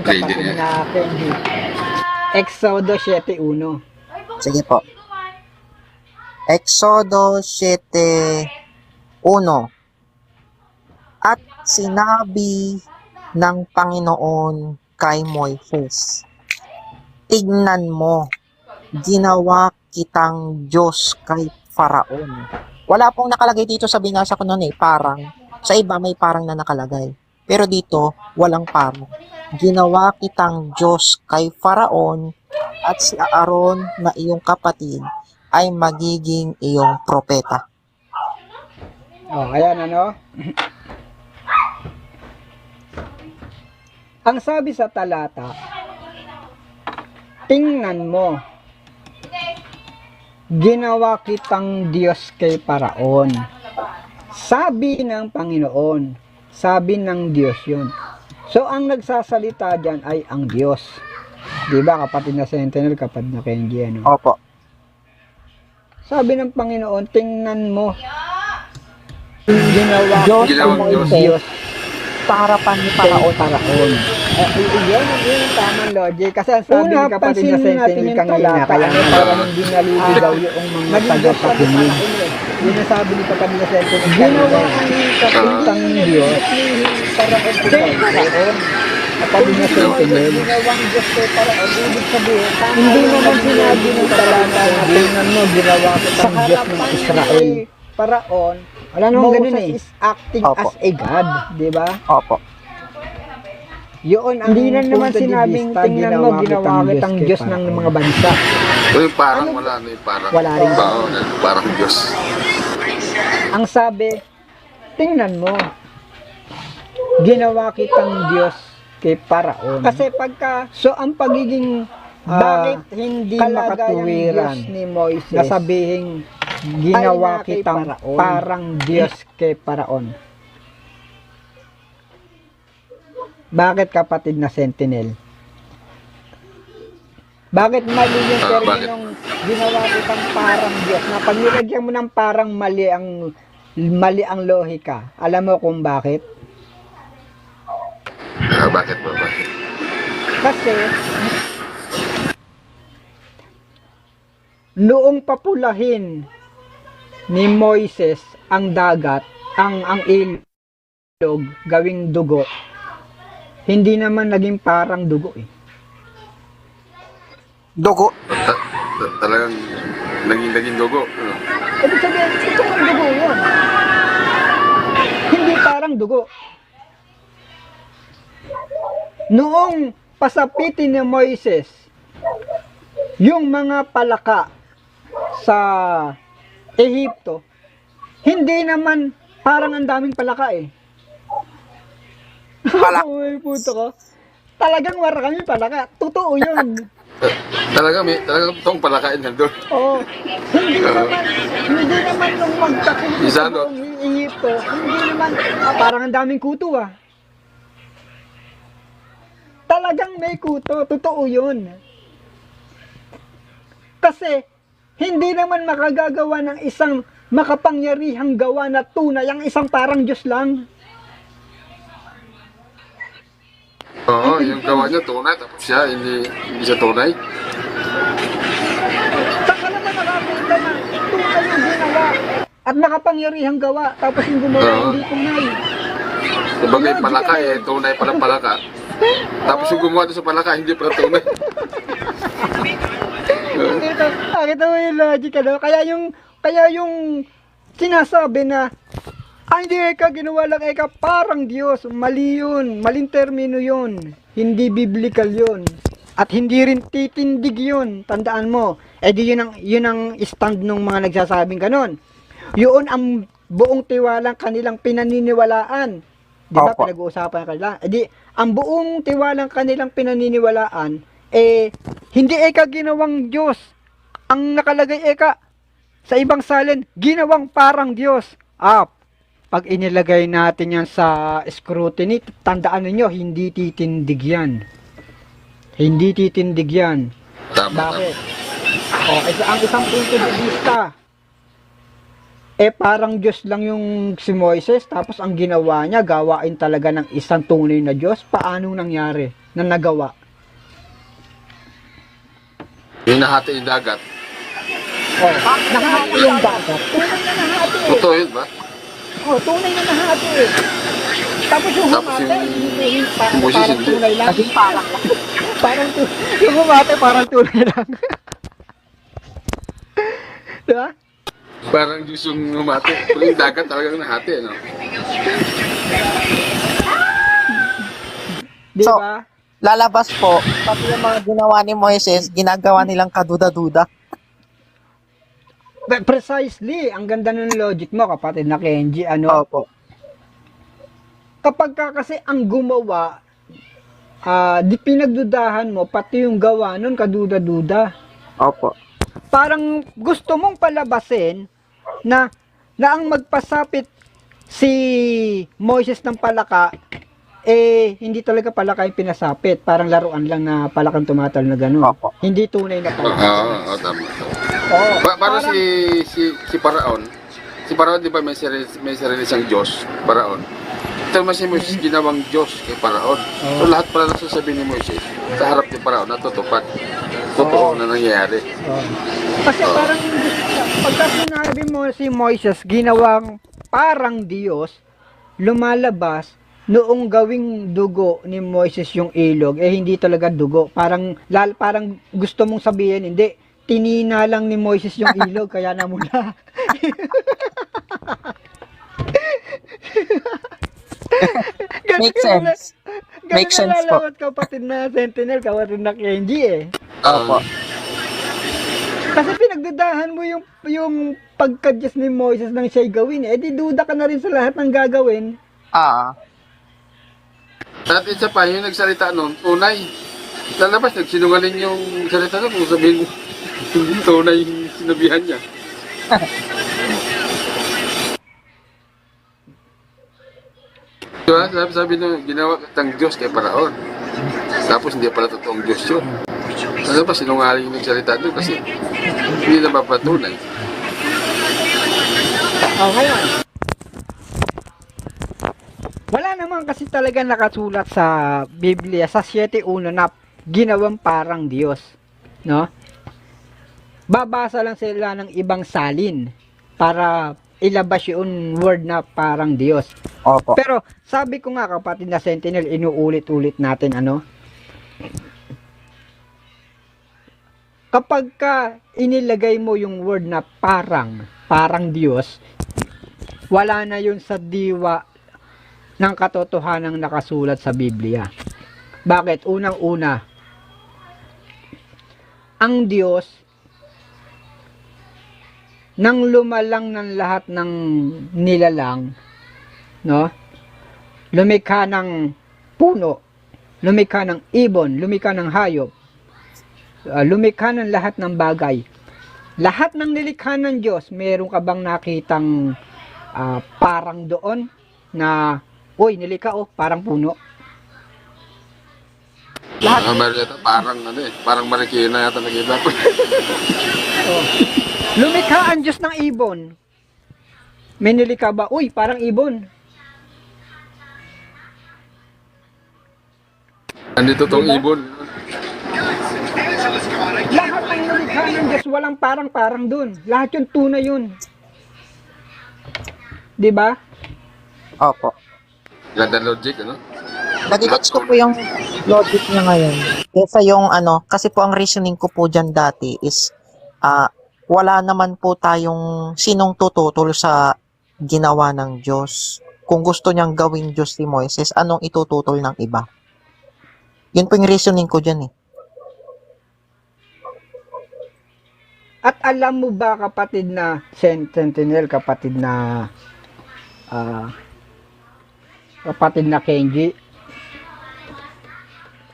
kapatid natin. Exodo 7:1. Sige po. Exodo 7:1. At sinabi ng Panginoon kay Moises, tignan mo, ginawa kitang Diyos kay Faraon. Wala pong nakalagay dito sa binasa ko noon parang. Sa iba may parang na nakalagay. Pero dito, walang parang. Ginawa kitang Diyos kay Faraon at si Aaron na iyong kapatid ay magiging iyong propeta. Oh, ayan ano. Ang sabi sa talata, tingnan mo, ginawa kitang Diyos kay Faraon. Sabi ng Panginoon, sabi ng Diyos yun. So, ang nagsasalita dyan ay ang Diyos. Diba, kapatid na Sentinel, kapatid na Kenji, ano? Opo. Sabi ng Panginoon, tingnan mo, ginawa Diyos kitang Diyos. Diyos Sa harapan ni kay Faraon. Faraon. Yun ang tamang logic. Kasi ang sabi ng kapatid na Sentinel kanina, kaya nga parang hindi naliligaw yung mga tagapakinig. Yun ang sabi ni kapatid na Sentinel ginawa ang kapitang Diyos kay Faraon. Kapatid na Sentinel. Ginawang Diyos kay Faraon. Ibig sabihin, hindi naman sinabi ng talata na tingnan mo, ginawa kitang Diyos ng Israel. Faraon, wala namang ganun is acting Opo. as a God, di ba? Opo. Yun ang hindi na naman sinabing tingnan mo, ginawa kitang Diyos ng mga bansa. Yung parang wala na yung parang. Wala rin. Oo, parang Diyos. Ang sabi, tingnan mo, ginawa kitang Diyos kay Faraon. Kasi pagka, so ang pagiging bakit hindi makatuwiran Diyos ni Moises na sabihin ginawa kitang parang Diyos kay Faraon? Bakit, kapatid na Sentinel? Bakit mali yung terminong ginawa kitang parang Diyos? Na pag nilagyan mo ng parang mali ang lohika. Alam mo kung bakit? Bakit ba? Bakit? Kasi noong papulahin ni Moises ang dagat, ang ilog gawing dugo, hindi naman naging parang dugo eh. Dugo. Talagang naging dugo. Ibig sabihin, ito ang dugo yun. Hindi parang dugo. Noong pasapitin ni Moises yung mga palaka sa Ehipto, hindi naman parang ang daming palaka eh. Uy, puto ko. Talagang marami palaka. Totoo yun. Talagang itong palakain nandun. Oo. Hindi naman nung magtakulo sa Isano? buong Ehipto, hindi naman, parang ang daming kuto ah. Talagang may kuto. Totoo yun. Kasi, hindi naman makagagawa ng isang makapangyarihang gawa na tunay ang isang parang Diyos lang. Oo, yung gawa niya tunay, tapos siya hindi siya tunay. Saka naman nakakita na tunay yung ginawa at makapangyarihang gawa, tapos yung gumawa hindi tunay. Kumbaga yung palaka tunay palang palaka. Tapos yung gumawa doon sa palaka, hindi pala tunay. Nakita mo yung logic, ano? Kaya yung sinasabi na hindi ka ginawa lang parang Diyos, mali yun, maling termino yun, hindi biblical yun, at hindi rin titindig yun, tandaan mo. Di yun ang stand ng mga nagsasabing ganon. Yun ang buong tiwalang kanilang pinaniniwalaan. Di ba, pinag-uusapan kanila? Di, ang buong tiwalang kanilang pinaniniwalaan, hindi ginawang Diyos. Ang nakalagay sa ibang salin, ginawang parang Diyos. Pag inilagay natin yan sa scrutiny, tandaan ninyo, hindi titindig yan. Hindi titindig yan. Bakit? Ang isang punto de vista, parang Diyos lang yung si Moises, tapos ang ginawa niya, gawain talaga ng isang tunay na Diyos. Paano nangyari? na nagawa. Yung nahati yung dagat. Oh, nahati yung dagat. Tunay na nahati. Totoo yun ba? Oh, tunay na nahati. Tapos yung Tapos humate, yung- hindi yung Moses parang hindi. tunay lang. Naging parang lang. Parang yung humate parang tunay lang. Diba? Parang Diyos yung humati. Pero yung dagat talagang nahati, no? Di So, ba? Lalabas po, pati yung mga ginawa ni Moises, ginagawa nilang kaduda-duda. Precisely, ang ganda ng logic mo, kapatid na Kenji, ano? Opo. Kapag ka kasi ang gumawa, di pinagdudahan mo, pati yung gawa nun, kaduda-duda. Opo. Parang gusto mong palabasin na ang magpasapit si Moises ng palaka, hindi talaga palaka yung pinasapit. Parang laruan lang na palakang tumatal na gano'n. Opo. Hindi tunay na palaka. Oo, tama. Oo, Paano parang- si Paraon? Si Paraon, di ba may sarili siyang Diyos, Paraon? Ito naman si Moises ginawang Diyos kay Paraon. So lahat pala nasasabi ni Moises sa harap ni Paraon natutupad. Totoo na nangyayari. Oo. Kasi parang pagka sinabi mo si Moises ginawang parang Diyos, lumalabas noong gawing dugo ni Moises yung ilog, hindi talaga dugo. Parang gusto mong sabihin, hindi, tinina lang ni Moises yung ilog, kaya namula. Makes sense. Makes sense po. Ganun kapatid na Sentinel, kapatid na Kenji Opo. Kasi pinagdudahan mo yung pagka-Diyos ni Moises nang siya'y gawin di duda ka na rin sa lahat ng gagawin. At isa pa, yung nagsalita noon, tunay. Lalabas, nagsinungaling yung salita noon kung sabihin mo, hindi tunay yung sinabihan niya. Diba? Sabi nung ginawa kitang Diyos kay Paraon. Tapos hindi pala totoong Diyos yun. Ano ba, sinungaling yung salita doon kasi hindi na mapatunay. Ngayon. Wala naman kasi talaga nakasulat sa Biblia sa 7:1 na ginawang parang Diyos, no? Babasa lang sila ng ibang salin para ilabas yung word na parang Diyos. Opo. Pero sabi ko nga kapatid na Sentinel, inuulit-ulit natin kapag ka inilagay mo yung word na parang Diyos, wala na yun sa diwa ng katotohanang nakasulat sa Biblia. Bakit? Unang-una, ang Diyos nang lumalang ng lahat ng nilalang, no? Lumikha ng puno, lumikha ng ibon, lumikha ng hayop, lumikha ng lahat ng bagay. Lahat ng nilikha ng Diyos, meron ka bang nakitang parang doon na, uy, nilikha parang puno? Lahat. Meron yata parang parang marikina yata nag-iba. Lumikha ang Diyos ng ibon. May nilikha ba? Uy, parang ibon. Andito tong Diba? ibon. Lahat ng nilikha ng Diyos, walang parang-parang dun. Lahat yung tunay yun. Diba? Opo. Ganda logic, ano? Nagigets ko po yung logic niya ngayon. Kesa yung kasi po ang reasoning ko po dyan dati is, wala naman po tayong sinong tututol sa ginawa ng Diyos. Kung gusto niyang gawing Diyos si Moises, anong itututol ng iba? Yun po yung reasoning ko dyan At alam mo ba kapatid na Sentinel, kapatid na Kenji,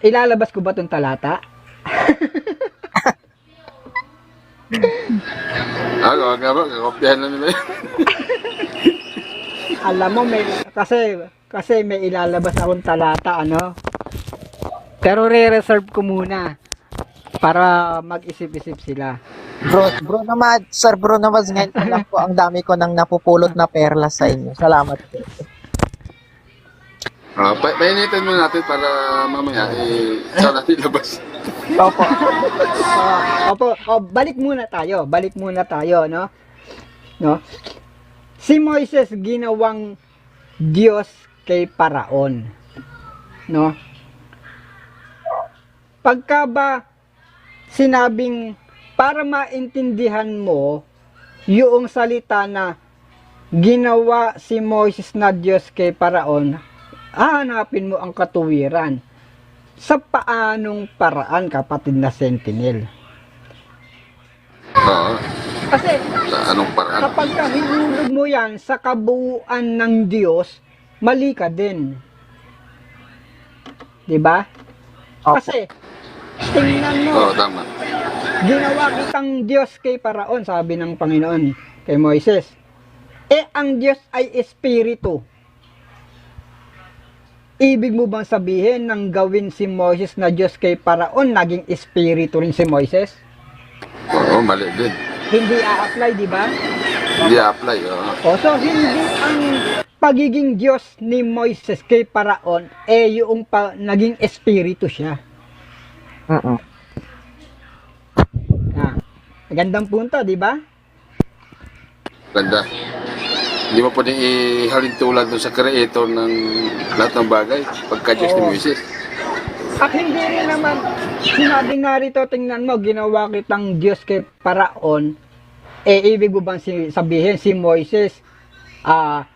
ilalabas ko ba itong talata? Wag kakopyahan na nila yun. Alam mo, kasi may ilalabas akong talata, Pero re-reserve ko muna para mag-isip-isip sila. Bro naman, Sir Bro naman, ngayon pa lang po ang dami ko nang napupulot na perlas sa inyo. Salamat po. Painitin mo natin para mamaya, saan natin labas. Opo. Opo, balik muna tayo, no? No? Si Moises ginawang Diyos kay Paraon, no? Pagka ba sinabing para maintindihan mo yung salita na ginawa si Moises na Diyos kay Paraon, hahanapin mo ang katuwiran. Sa paanong paraan, kapatid na Sentinel? Oo. Kasi Sa anong paraan? kapag hinulog mo yan sa kabuuan ng Diyos, mali ka din. Diba? Opo. Kasi, tingnan mo, Oo, tama. ginawa kitang Diyos kay Paraon, sabi ng Panginoon kay Moises. Ang Diyos ay Espiritu. Ibig mo bang sabihin nang gawin si Moises na Diyos kay Paraon, naging Espiritu rin si Moises? Oo, mali din. Hindi a-apply, di ba? Hindi apply, oo. So hindi ang pagiging Diyos ni Moises kay Paraon, yung naging Espiritu siya. Mm-mm. Magandang punto, di ba? Ganda. Hindi mo pwedeng ihalin tulad doon sa creator ng lahat ng bagay, pagka-Diyos ni Oo. Moises. At hindi rin naman, sinabi narito, tingnan mo, ginawa kitang Diyos kay Paraon, ibig mo bang sabihin si Moises,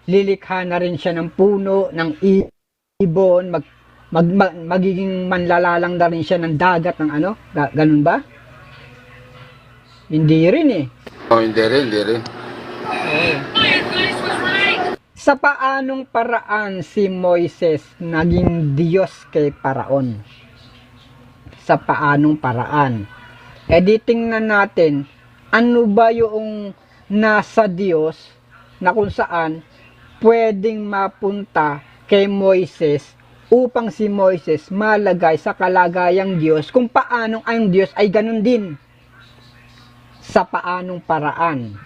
lilikha na rin siya ng puno, ng ibon, magiging manlalalang na rin siya ng dagat, ng ano, ganun ba? Hindi rin eh. Oo, hindi rin. Sa paanong paraan si Moises naging Diyos kay Paraon? Sa paanong paraan? Di tingnan natin, ano ba yung nasa Diyos na kung saan pwedeng mapunta kay Moises upang si Moises malagay sa kalagayang Diyos kung paanong ang Diyos ay ganun din. Sa paanong paraan?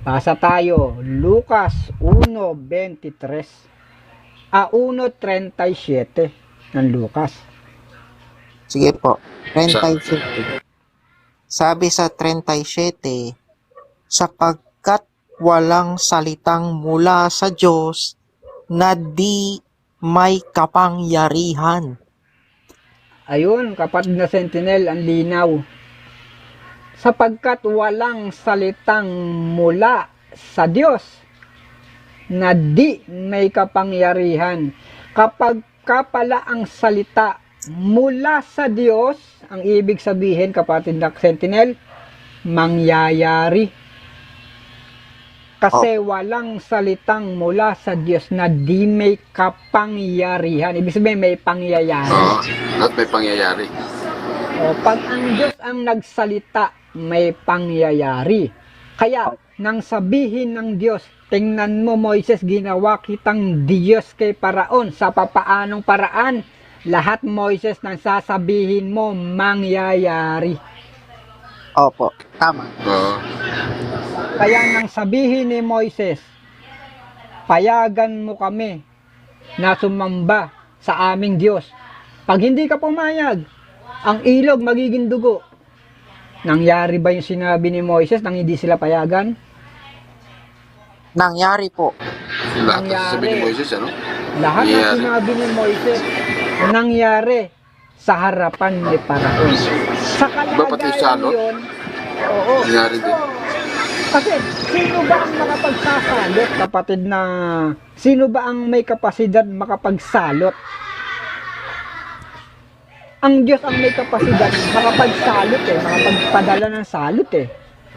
Basa tayo, Lucas 1:23. 1:37 ng Lucas. Sige po. 37. Sabi sa 37, sapagkat walang salitang mula sa Diyos na di may kapangyarihan. Ayun, kapatid na Sentinel, ang linaw. Sapagkat walang salitang mula sa Diyos na di may kapangyarihan. Kapag pala ang salita mula sa Diyos, ang ibig sabihin, kapatid na Sentinel, mangyayari. Kasi walang salitang mula sa Diyos na di may kapangyarihan. Ibig sabihin, may pangyayari. Oo, at may pangyayari. Pag ang Diyos ang nagsalita, may pangyayari. Kaya, nang sabihin ng Diyos, tingnan mo Moises, ginawa kitang Diyos kay Paraon. Sa papaanong paraan, lahat Moises nang sasabihin mo, mangyayari. Opo, tama. Oo. Kaya nang sabihin ni Moises, payagan mo kami na sumamba sa aming Diyos. Pag hindi ka pumayag, ang ilog magiging dugo. Nangyari ba yung sinabi ni Moises nang hindi sila payagan? Nangyari po. Lahat ng Nangyari. sabi ni Moises, ano? Lahat ng Nangyari. sinabi ni Moises, nangyari sa harapan ni Paraon. Sa Iba pati kalagayan salot? yun, oo. Nangyari din. Kasi, sino ba ang makapagsasalot, kapatid na, sino ba ang may kapasidad makapagsalot? Ang Diyos ang may kapasidad makapagsalot makapagpadala ng salot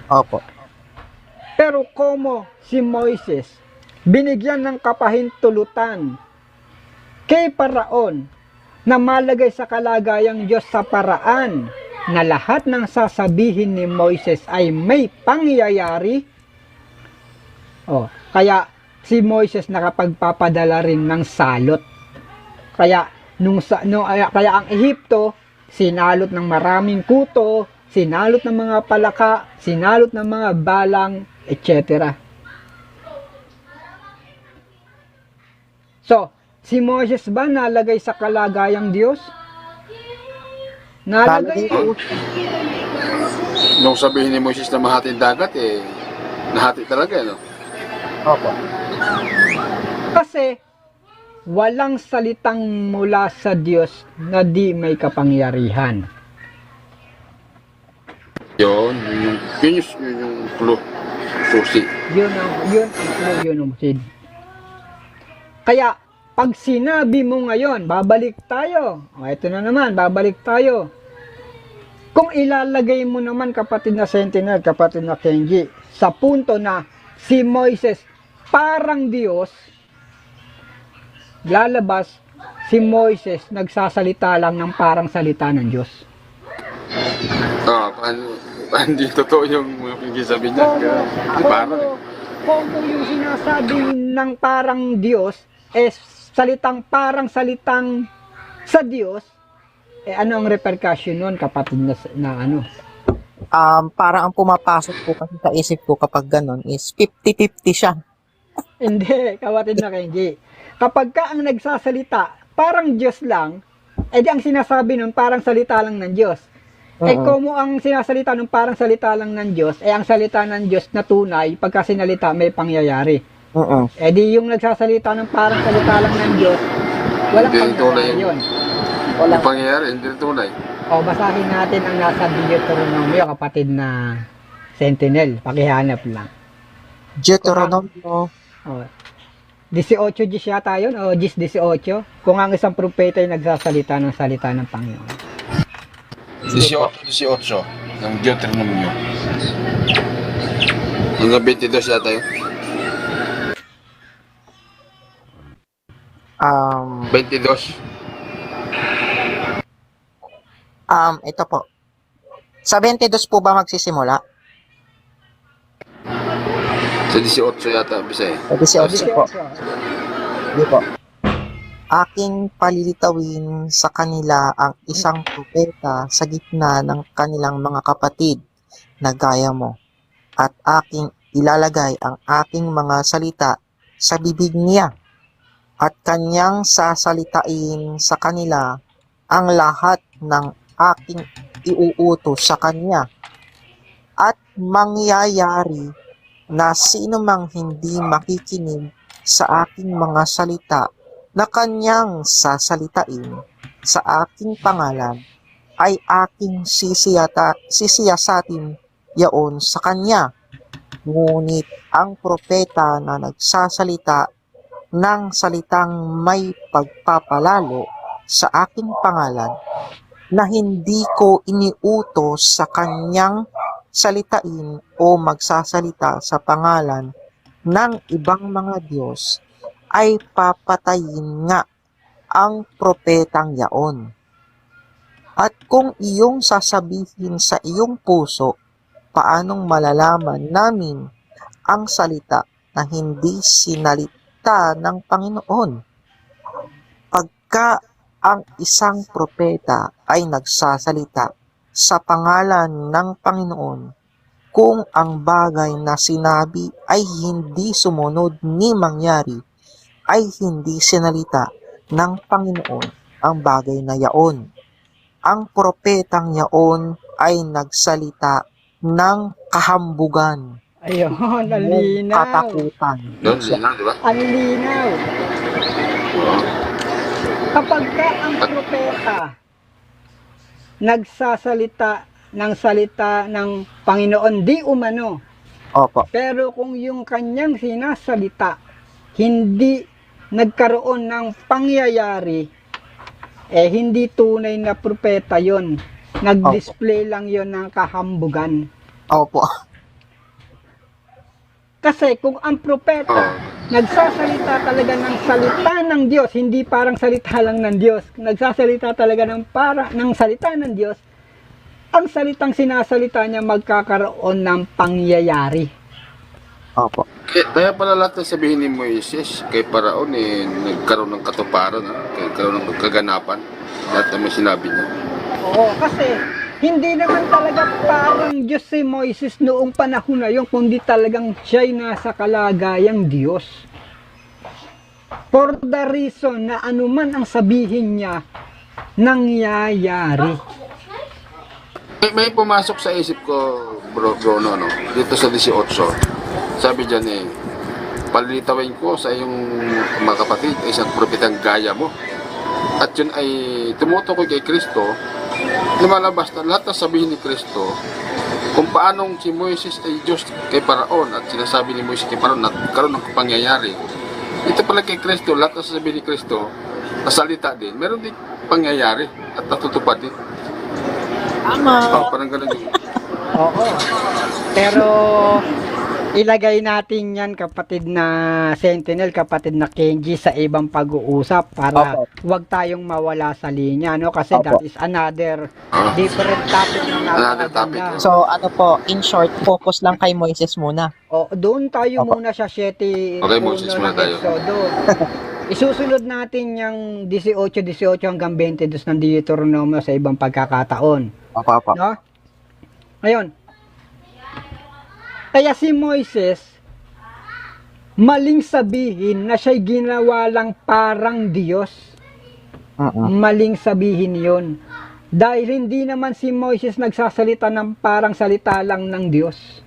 Opo. Pero como si Moises, binigyan ng kapahintulutan kay Paraon na malagay sa kalagayang Diyos sa paraan na lahat ng sasabihin ni Moises ay may pangyayari. Kaya si Moises nakapagpapadala rin ng salot. Kaya kaya ang Ehipto sinalot ng maraming kuto, sinalot ng mga palaka, sinalot ng mga balang, etc. So, Si Moses ba nalagay sa kalagayang Diyos? Nalagay. Nung sabihin ni Moses na mahati ang dagat, nahati talaga, no? Opo. Kasi walang salitang mula sa Diyos na di may kapangyarihan. Yun yung clue. Susi. Yun ang Sid. Kaya, pag sinabi mo ngayon, babalik tayo. Ito na naman, babalik tayo. Kung ilalagay mo naman, kapatid na Sentinel, kapatid na Kenji, sa punto na si Moises parang Diyos, lalabas si Moises nagsasalita lang ng parang salita ng Diyos. Hindi totoo yung sabi niya. Kung yung sinasabi ng parang Diyos, parang salitang sa Diyos, ano ang repercussion nun, kapatid na ano? Parang ang pumapasok po kasi sa isip ko kapag ganun is 50-50 siya. Hindi, kapatid na Kenji. Kapag ka ang nagsasalita, parang Diyos lang, di ang sinasabi nun, parang salita lang ng Diyos. Kung ang sinasalita ng parang salita lang ng Diyos, ang salita ng Diyos na tunay, pagka sinalita, may pangyayari. Di yung nagsasalita ng parang salita lang ng Diyos, walang pangyayari yun. Walang pangyayari, hindi tunay. Basahin natin ang nasa Deuteronomio, kapatid na Sentinel. Pakihanap lang. Deuteronomio. 18 yata yun, o 18. Kung ang isang propeta ay nagsasalita ng salita ng Panginoon. 18 ng Deuteronomio. Hanggang 22 yata yun. 22. Ito po. Sa 22 po ba magsisimula? Sa 18 yata, Bisay. Sa 18 po. Hindi po. Aking palilitawin sa kanila ang isang propeta sa gitna ng kanilang mga kapatid na gaya mo, at aking ilalagay ang aking mga salita sa bibig niya, at kanyang sasalitain sa kanila ang lahat ng aking iuutos sa kanya, at mangyayari na sino mang hindi makikinig sa aking mga salita na kanyang sasalitain sa aking pangalan ay aking sisiyasatin yaon sa kanya. Ngunit ang propeta na nagsasalita ng salitang may pagpapalalo sa aking pangalan na hindi ko iniutos sa kanyang salitain o magsasalita sa pangalan ng ibang mga Diyos, ay papatayin nga ang propetang yaon. At kung iyong sasabihin sa iyong puso, paanong malalaman namin ang salita na hindi sinalita ng Panginoon? Pagka ang isang propeta ay nagsasalita sa pangalan ng Panginoon, kung ang bagay na sinabi ay hindi sumunod ni mangyari, ay hindi sinalita ng Panginoon ang bagay na yaon. Ang propetang yaon ay nagsalita ng kahambugan. Ayun, ang linaw. Katakutan. Doon, linaw, di ba? Ang linaw. Kapag ka ang propeta nagsasalita ng salita ng Panginoon, di umano. Opo. Pero kung yung kanyang sinasalita, hindi nagkaroon ng pangyayari, hindi tunay na propeta yon. Nag-display lang yon ng kahambugan. Opo. Kasi kung ang propeta nagsasalita talaga ng salita ng Diyos, hindi parang salita lang ng Diyos, nagsasalita talaga ng salita ng Diyos, ang salitang sinasalita niya magkakaroon ng pangyayari. Opo. Kaya pala lahat ng sabihin ni Moises kay Paraon, nagkaroon ng katuparan, nagkaroon ng kaganapan. Lahat ng may sinabi niya. Oo, kasi hindi naman talaga parang Diyos si Moises noong panahon na yun, kundi talagang siya'y nasa kalagayang Diyos. For the reason na anuman ang sabihin niya, nangyayari. May pumasok sa isip ko, Bruno, no? Dito sa 18. Sabi diyan palilitawin ko sa iyong mga kapatid ay isang propetang gaya mo. At yun ay tumutukoy kay Kristo, lumalabas na lahat ng sabihin ni Kristo kung paanong si Moises ay Diyos kay Paraon at sinasabi ni Moises kay Paraon na karoon ng pangyayari. Ito pala kay Kristo, lahat ng sasabihin ni Kristo, nasalita din, meron din pangyayari at natutupad din. Tama. Parang ganun yung... Oo. Pero ilagay natin yan, kapatid na Sentinel, kapatid na Kenji, sa ibang pag-uusap para wag tayong mawala sa linya, no? Kasi that is another different topic na Another topic. napakaganda. So, ano po, in short, focus lang kay Moises muna. O, doon tayo muna sa 7 Okay, Moses muna tayo. Isusunod natin yung 18 hanggang 22 ng Deuteronomio sa ibang pagkakataon. Opo. No? Ngayon, kaya si Moises, maling sabihin na siya'y ginawa lang parang Diyos. Maling sabihin yun. Dahil hindi naman si Moises nagsasalita ng parang salita lang ng Diyos.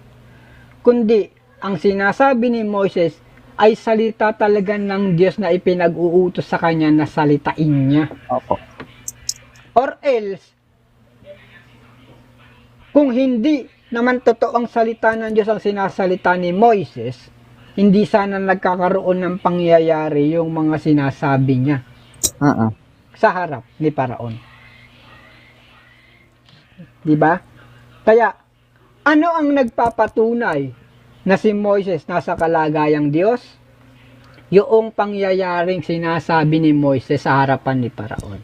Kundi, ang sinasabi ni Moises ay salita talaga ng Diyos na ipinag-uutos sa kanya na salitain niya. Opo. Or else, kung hindi naman totoong salita ng Diyos ang sinasalita ni Moises, hindi sana nagkakaroon ng pangyayari yung mga sinasabi niya sa harap ni Paraon. Diba? Kaya, ano ang nagpapatunay na si Moises nasa kalagayang Diyos? Yung pangyayaring sinasabi ni Moises sa harapan ni Paraon.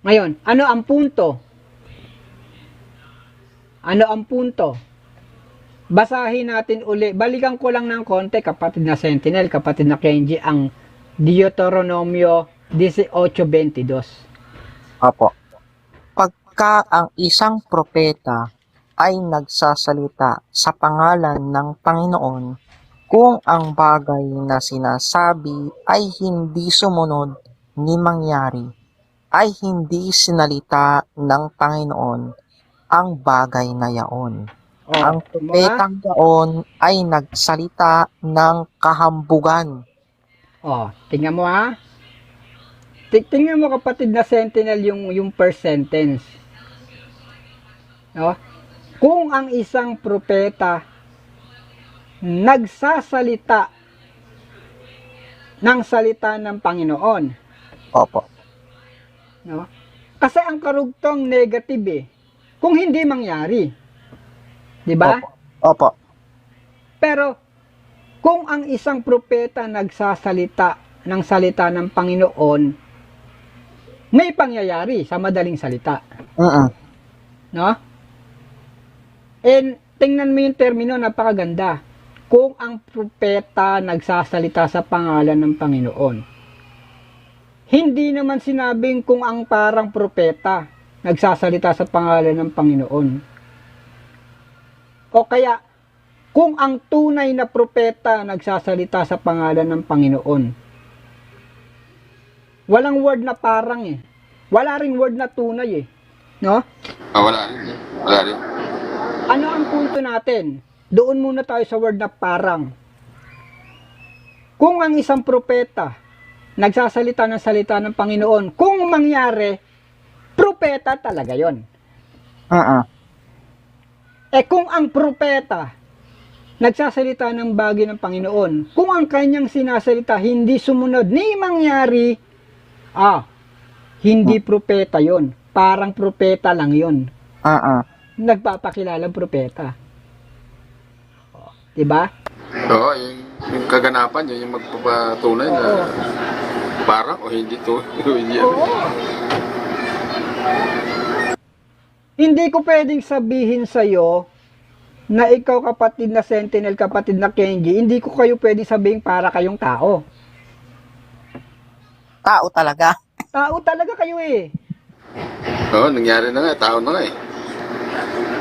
Ngayon, ano ang punto? Ano ang punto? Basahin natin uli. Balikan ko lang ng konti, kapatid na Sentinel, kapatid na Kenji, ang Deuteronomio 18:22. Opo. Pagka ang isang propeta ay nagsasalita sa pangalan ng Panginoon, kung ang bagay na sinasabi ay hindi sumunod ni mangyari, ay hindi sinalita ng Panginoon ang bagay na yaon. Ang propetang yaon ay nagsalita ng kahambugan. Tingnan mo ha. Tingnan mo, kapatid na Sentinel, yung first sentence. No? Kung ang isang propeta nagsasalita ng salita ng Panginoon. Opo. No? Kasi ang karugtong negative kung hindi mangyari. 'Di ba? Opo. Pero kung ang isang propeta nagsasalita ng salita ng Panginoon, may pangyayari, sa madaling salita. No? And tingnan mo yung termino, napakaganda. Kung ang propeta nagsasalita sa pangalan ng Panginoon. Hindi naman sinabing kung ang parang propeta nagsasalita sa pangalan ng Panginoon. O kaya, kung ang tunay na propeta nagsasalita sa pangalan ng Panginoon. Walang word na parang Wala ring word na tunay No? Wala rin. Wala rin. Ano ang punto natin? Doon muna tayo sa word na parang. Kung ang isang propeta nagsasalita ng salita ng Panginoon, kung mangyari, propeta talaga yon. Kung ang propeta nagsasalita ng bagay ng Panginoon, kung ang kanyang sinasalita hindi sumunod ni mangyari, hindi propeta yon. Parang propeta lang yon. Nagpapakilalang propeta. Diba? Oo, yung kaganapan yun, yung magpapatunay na parang o hindi to. Hindi yan. Hindi ko pwedeng sabihin sa'yo na ikaw, kapatid na Sentinel, kapatid na Kenji, hindi ko kayo pwedeng sabihin para kayong tao. Tao talaga. Tao talaga kayo Oo, nangyari na nga, tao na nga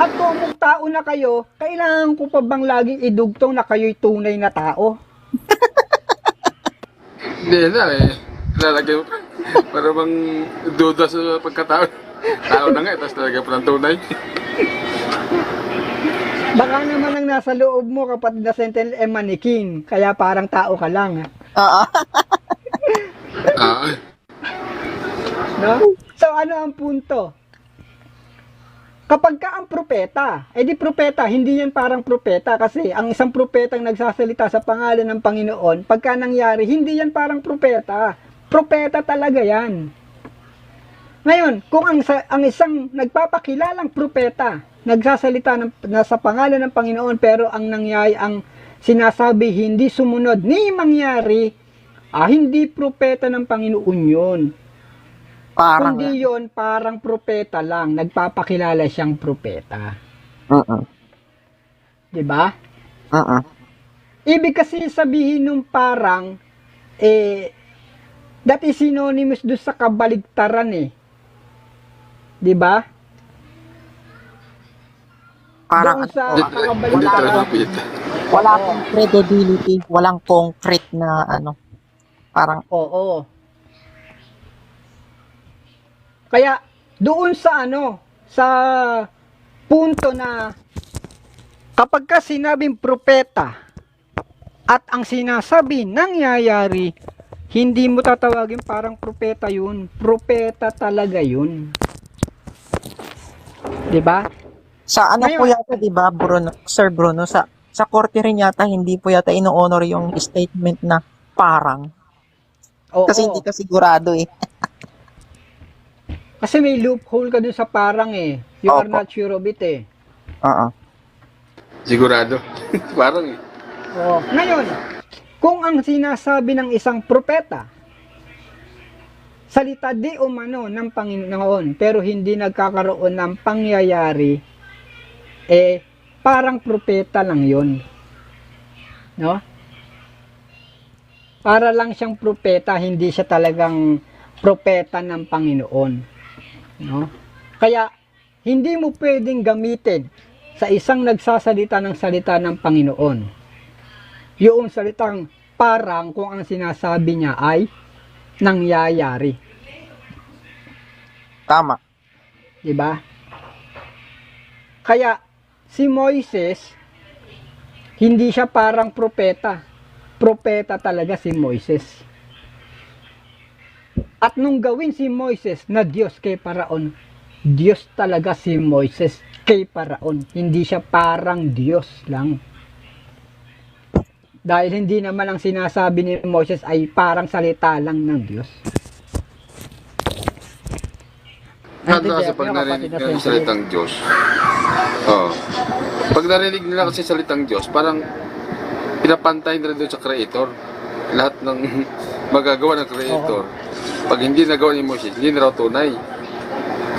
At kung tao na kayo, kailangan ko pa bang laging idugtong na kayo'y tunay na tao? Hindi na eh. Lalagay mo pa. Para bang duda sa pagkatao. Tao na nga, tapos talaga pa ng tunay. Baka naman ang nasa loob mo, kapatid na Sentinel, manikin. Kaya parang tao ka lang. Oo. Ah, No? So, ano ang punto? Kapag ka ang propeta, di propeta, hindi yan parang propeta kasi ang isang propetang nagsasalita sa pangalan ng Panginoon, pagka nangyari, hindi yan parang propeta. Propeta talaga yan. Ngayon, kung ang isang nagpapakilalang propeta, nagsasalita sa pangalan ng Panginoon, pero ang nangyari, ang sinasabi, hindi sumunod, ni mangyari, hindi propeta ng Panginoon yun. Parang, Kundi yun, parang propeta lang. Nagpapakilala siyang propeta. Diba? Ibig kasi sabihin nung parang, that is synonymous doon sa kabaligtaran eh. Diba? parang, Doon sa hindi talaga kabaligtaran. propeta. wala kang credibility, walang concrete na parang, Oo. Kaya doon sa sa punto na kapag ka sinabing propeta at ang sinasabi nangyayari, hindi mo tatawagin parang propeta yun. Propeta talaga yun. 'Di ba? sa ano po Ngayon- yata, di ba, Bruno, Sir Bruno, sa korte rin yata, hindi po yata ino-honor yung statement na parang. Oo. Kasi hindi ka sigurado eh. Kasi may loophole ka dun sa parang eh. You are Opo. not sure of it eh. Oo. Sigurado. Parang eh. Oo. Ngayon, kung ang sinasabi ng isang propeta, salita di umano ng Panginoon, pero hindi nagkakaroon ng pangyayari, parang propeta lang yon, no? Para lang siyang propeta, hindi siya talagang propeta ng Panginoon, no? Kaya hindi mo pwedeng gamitin sa isang nagsasalita ng salita ng Panginoon yung salitang parang kung ang sinasabi niya ay nangyayari. Tama. Di ba? Kaya si Moises hindi siya parang propeta. Propeta talaga si Moises. At nung gawin si Moises na Diyos kay Paraon, Diyos talaga si Moises kay Paraon. Hindi siya parang Diyos lang. Dahil hindi naman ang sinasabi ni Moises ay parang salita lang ng Diyos. Ano kasi pag narinig nila yung salitang Diyos, pag narinig nila kasi salitang Diyos, parang pinapantay nila doon sa Creator. Lahat ng magagawa ng Creator. Pag hindi nagawa ni Moses, hindi na raw tunay.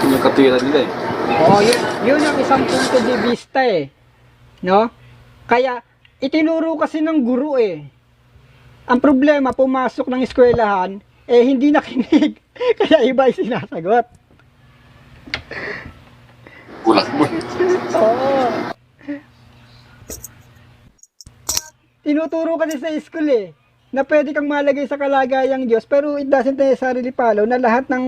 Yun yung katuwiran nila eh. Yun ang isang punto de vista eh. No? Kaya, itinuro kasi ng guru eh. Ang problema, pumasok ng eskwelahan, hindi nakinig. Kaya iba yung sinasagot. Kulang mo. Oo. Tinuturo kasi sa school eh, na pwede kang malagay sa kalagayang Diyos, pero it doesn't necessarily follow na lahat ng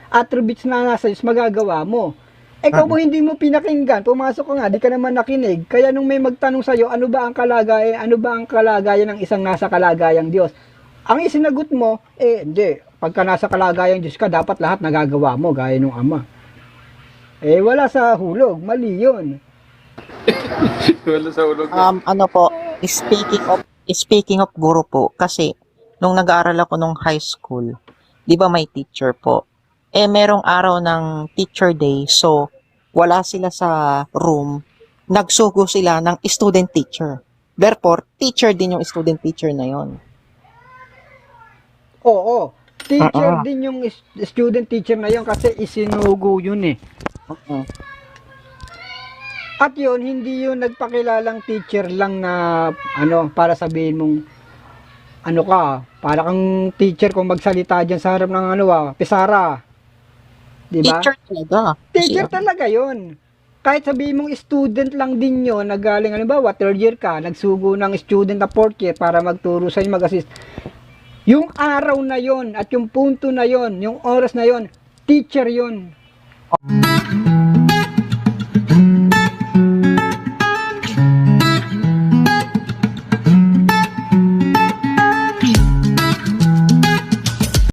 attributes na nasa Diyos magagawa mo. Kung hindi mo pinakinggan, pumasok ka nga, di ka naman nakinig. Kaya nung may magtanong sa'yo, ano ba ang kalagayan ng isang nasa kalagayang Diyos? Ang isinagot mo, hindi. Pagka nasa kalagayang Diyos ka, dapat lahat nagagawa mo, gaya nung Ama. Wala sa hulog, mali yun. Wala sa ulog. Ano po, speaking of guro po, kasi nung nag-aaral ako nung high school, di ba may teacher po? Merong araw ng teacher day, so wala sila sa room, nagsugo sila ng student teacher. Therefore, teacher din yung student teacher na yon. Oo, teacher din yung student teacher na yun kasi isinugo yun eh. At yun, hindi yun nagpakilalang teacher lang na para sabihin mong para kang teacher kung magsalita dyan sa harap ng pisara. Diba? Teacher talaga. Teacher talaga yun. Kahit sabihin mong student lang din yun, nagaling, third year ka, nagsugo ng student na fourth year para magturo sa'yo, mag-assist. Yung araw na yon at yung punto na yon, yung oras na yon, teacher yon.